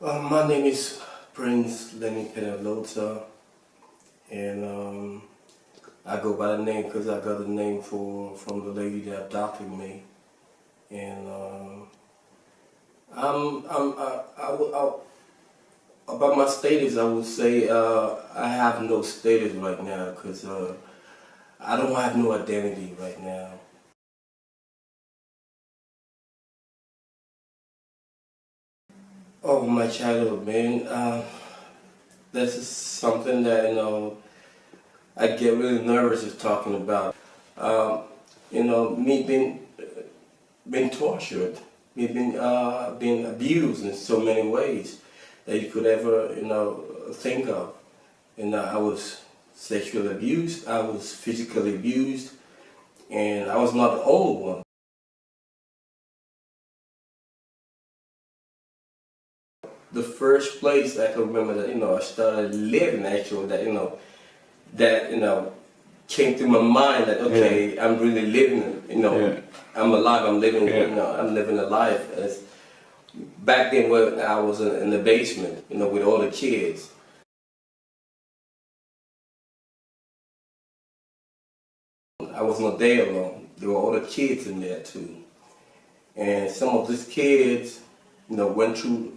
My name is Prince Lenny Penalota, and I go by the name because I got the name from the lady that adopted me. And about my status, I would say I have no status right now because I don't have no identity right now. Oh, my childhood, man. This is something that I get really nervous of talking about. Um, me being tortured, me being abused in so many ways that you could ever think of. And I was sexually abused, I was physically abused, and I was not the only one. The first place I can remember that I started living actually that came to my mind that okay, I'm really living, I'm alive, I'm living, I'm living a life. As back then when I was in the basement, with all the kids. I was not there alone. There were other kids in there too. And some of these kids, went through,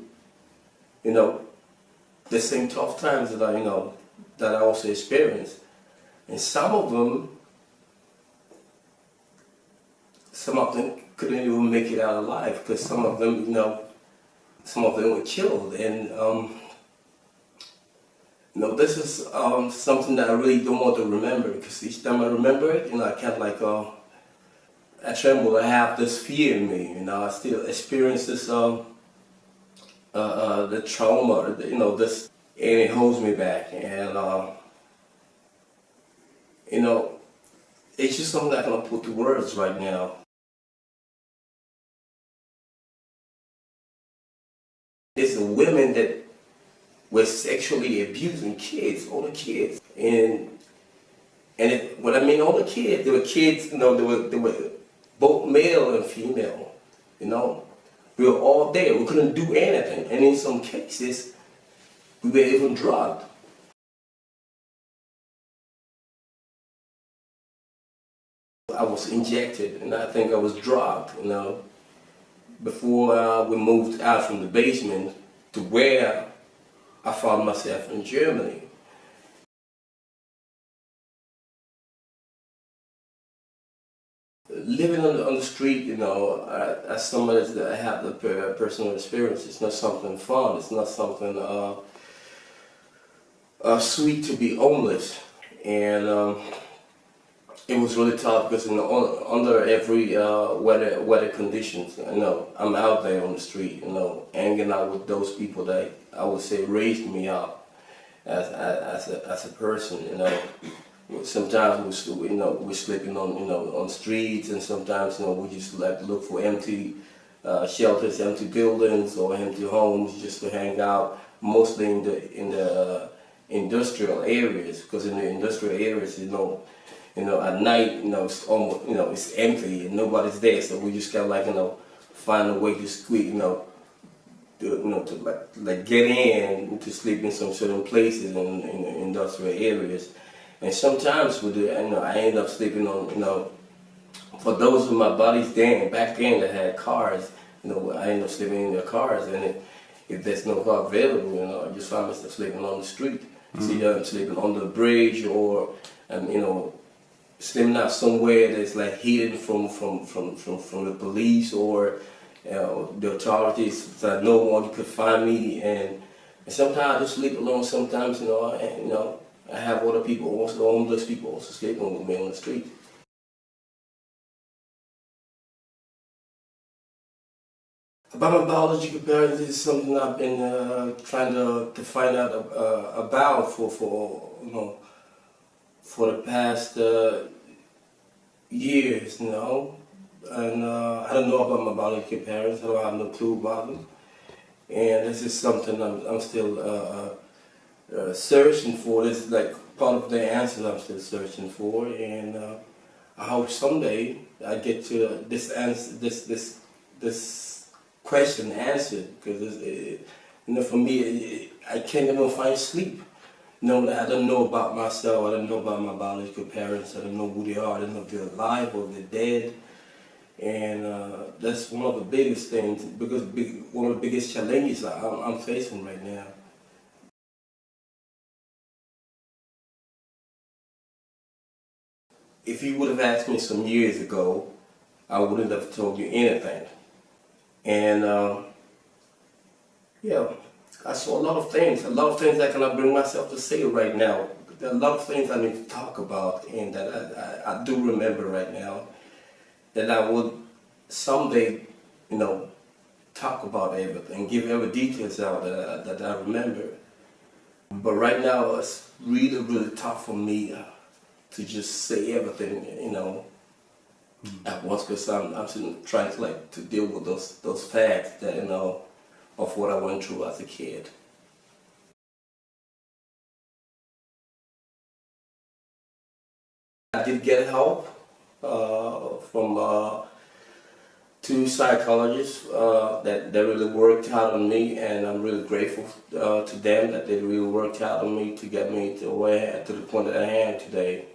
you know, the same tough times that that I also experienced. And some of them couldn't even make it out alive because some of them were killed. And this is something that I really don't want to remember because each time I remember it, I kind of like I tremble. I have this fear in me. I still experience this the trauma. This, and it holds me back. And it's just something I cannot put to words right now. It's the women that were sexually abusing kids, all the kids, when I mean all the kids, there were kids, they were both male and female, We were all there, we couldn't do anything, and in some cases, we were even drugged. I was injected, and I think I was drugged, before we moved out from the basement to where I found myself in Germany. Living on the street, as somebody that I have the personal experience, it's not something fun. It's not something sweet to be homeless, and it was really tough because under every weather conditions, I'm out there on the street, hanging out with those people that I would say raised me up as a person, Sometimes we're sleeping on streets, and sometimes we just like to look for empty shelters, empty buildings, or empty homes just to hang out. Mostly in the industrial areas, because in the industrial areas, at night, it's almost, it's empty and nobody's there. So we just gotta find a way to squeeze, to like get in to sleep in some certain places in the industrial areas. And sometimes I end up sleeping on, for those of my buddies back then that had cars, I end up sleeping in their cars, and if there's no car available, I just find myself sleeping on the street. See, I'm sleeping on the bridge, or sleeping out somewhere that's like hidden from the police or the authorities, so that no one could find me. And sometimes I just sleep alone. Sometimes, I have other people, also homeless people, also sleeping with me on the street. About my biological parents is something I've been trying to find out about for the past years, and I don't know about my biological parents. I don't have no clue about them, and this is something I'm still searching for. This is like part of the answers I'm still searching for, and I hope someday I get to this answer, this question answered, because For me, I can't even find sleep. I don't know about myself. I don't know about my biological parents. I don't know who they are. I don't know if they're alive or they're dead. And that's one of the biggest things, because one of the biggest challenges I'm facing right now. If you would have asked me some years ago, I wouldn't have told you anything. And yeah, I saw a lot of things I cannot bring myself to say right now. There are a lot of things I need to talk about, and that I do remember right now, that I would someday, talk about everything, give every details out that I remember. But right now, it's really, really tough for me to just say everything, at once, because I'm still trying to deal with those facts that, of what I went through as a kid. I did get help from two psychologists that really worked hard on me, and I'm really grateful to them that they really worked hard on me to get me to the point that I am today.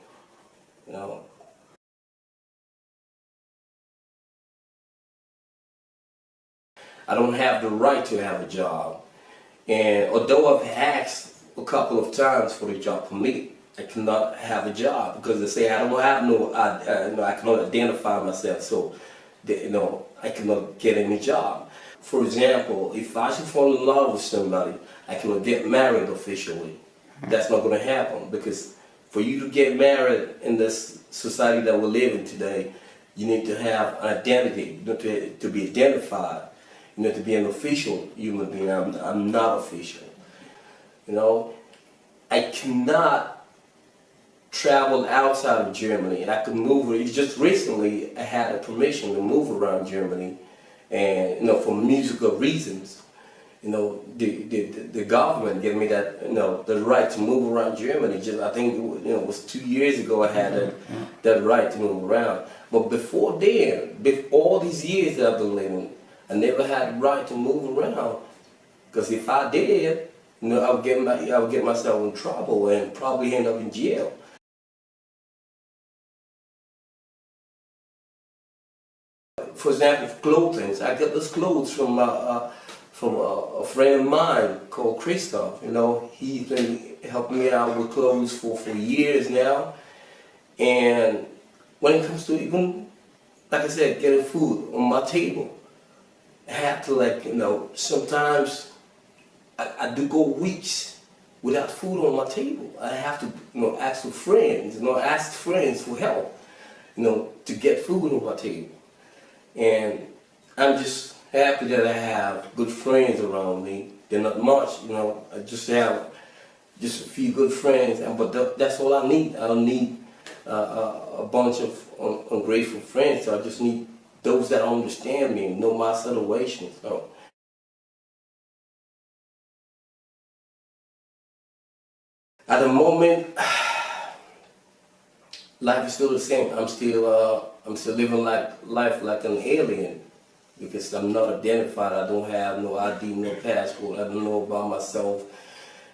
I don't have the right to have a job, and although I've asked a couple of times for a job for me, I cannot have a job because they say I don't have I cannot identify myself, so I cannot get any job. For example, if I should fall in love with somebody, I cannot get married officially. That's not going to happen, because for you to get married in this society that we're living today, you need to have an identity, to be identified, to be an official human being. I'm not official. I cannot travel outside of Germany, and I could move. Just recently, I had a permission to move around Germany, and for musical reasons, the government gave me that the right to move around Germany. I think it was 2 years ago I had that right to move around. But before then, all these years that I've been living, I never had the right to move around, because if I did, I would get myself in trouble and probably end up in jail. For example, clothing. I got this clothes from a friend of mine called Christoph. He's been helping me out with clothes for years now. And when it comes to even, like I said, getting food on my table, I have to sometimes I do go weeks without food on my table. I have to ask for friends, ask friends for help, to get food on my table. And I'm just happy that I have good friends around me. They're not much, I just have just a few good friends, but that's all I need. I don't need a bunch of ungrateful friends. So I just need those that understand me, know my situation. So at the moment, life is still the same. I'm still living life like an alien, because I'm not identified. I don't have no ID, no passport. I don't know about myself.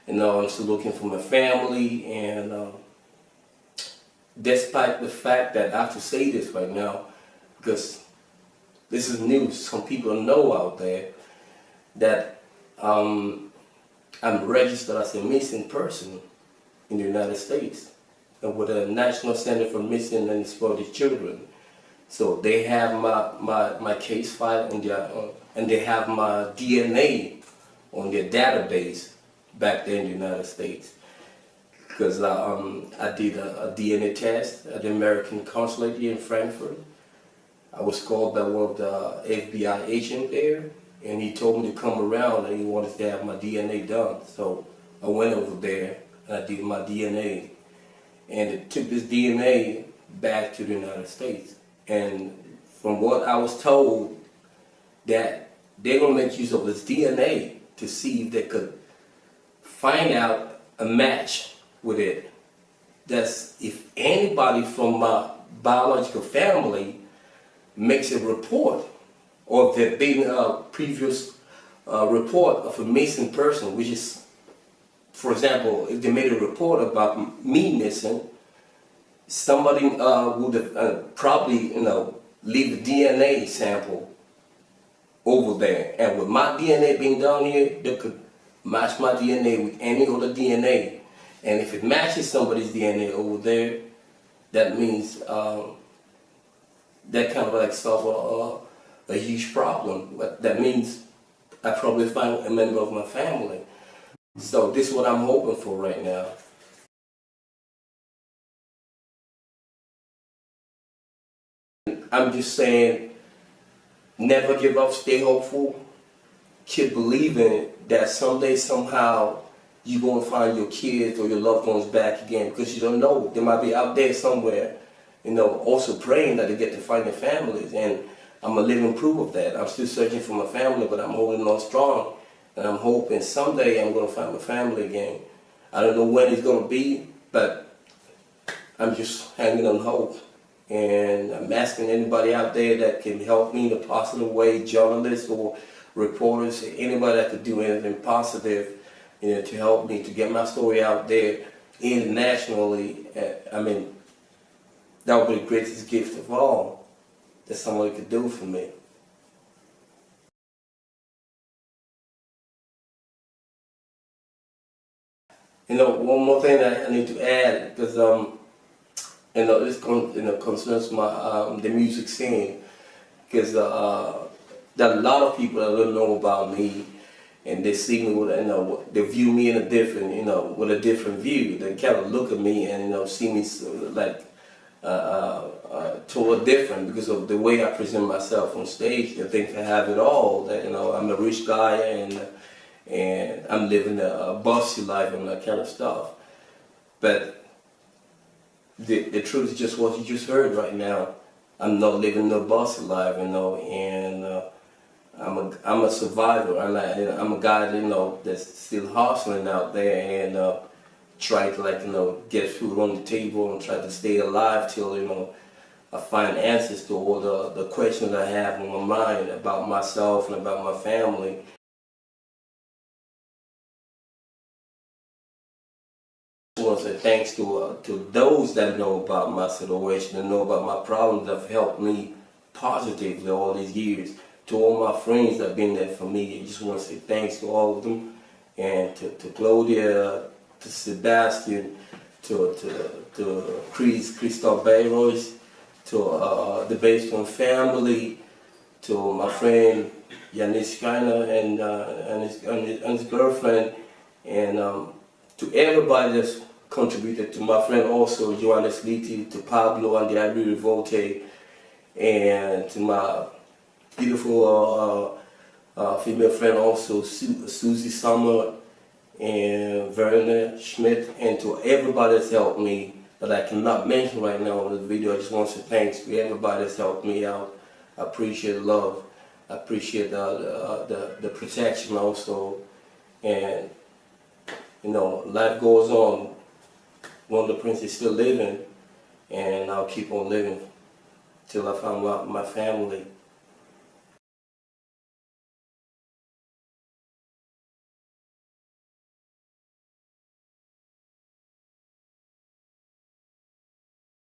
I'm still looking for my family, and despite the fact that I have to say this right now, because this is news, some people know out there that I'm registered as a missing person in the United States, and with the National Center for Missing and Exploited Children. So they have my case file and they have my DNA on their database back there in the United States. Because I did a DNA test at the American consulate here in Frankfurt. I was called by one of the FBI agents there, and he told me to come around, and he wanted to have my DNA done. So I went over there and I did my DNA, and it took this DNA back to the United States. And from what I was told, that they're going to make use of this DNA to see if they could find out a match with it. That's if anybody from my biological family makes a report, or if there've been previous report of a missing person, which is, for example, if they made a report about me missing, somebody would have probably, leave a DNA sample over there. And with my DNA being down here, they could match my DNA with any other DNA. And if it matches somebody's DNA over there, that means that kind of like solve a huge problem. But that means I probably find a member of my family. So this is what I'm hoping for right now. I'm just saying, never give up, stay hopeful, keep believing that someday, somehow, you're going to find your kids or your loved ones back again, because you don't know. They might be out there somewhere, also praying that they get to find their families. And I'm a living proof of that. I'm still searching for my family, but I'm holding on strong. And I'm hoping someday I'm going to find my family again. I don't know when it's going to be, but I'm just hanging on hope. And I'm asking anybody out there that can help me in a positive way, journalists or reporters, anybody that could do anything positive, to help me to get my story out there internationally. I mean, that would be the greatest gift of all that somebody could do for me. One more thing that I need to add, because this concerns my the music scene, because there are a lot of people that don't know about me, and they see me with they view me in a different with a different view. They kind of look at me and see me like totally different because of the way I present myself on stage. They think I have it all. That I'm a rich guy and I'm living a bossy life and that kind of stuff. But the truth is just what you just heard right now. I'm not living no bossy life, and I'm a survivor. I'm a guy that's still hustling out there and try to get food on the table and try to stay alive till I find answers to all the questions I have on my mind about myself and about my family. I want to say thanks to those that know about my situation and know about my problems that have helped me positively all these years. To all my friends that have been there for me, I just want to say thanks to all of them, and to Claudia, to Sebastian, to Christoph Bayros, to the Baston family, to my friend Yanis Schreiner and his girlfriend, and to everybody that's contributed, to my friend also, Johannes Liti, to Pablo and the Ivory Revolte, and to my beautiful female friend also, Susie Summer and Werner Schmidt, and to everybody that's helped me that I cannot mention right now in the video. I just want to say thanks to everybody that's helped me out. I appreciate the love. I appreciate the protection also. And life goes on. Wonda Prince is still living, and I'll keep on living till I find my family.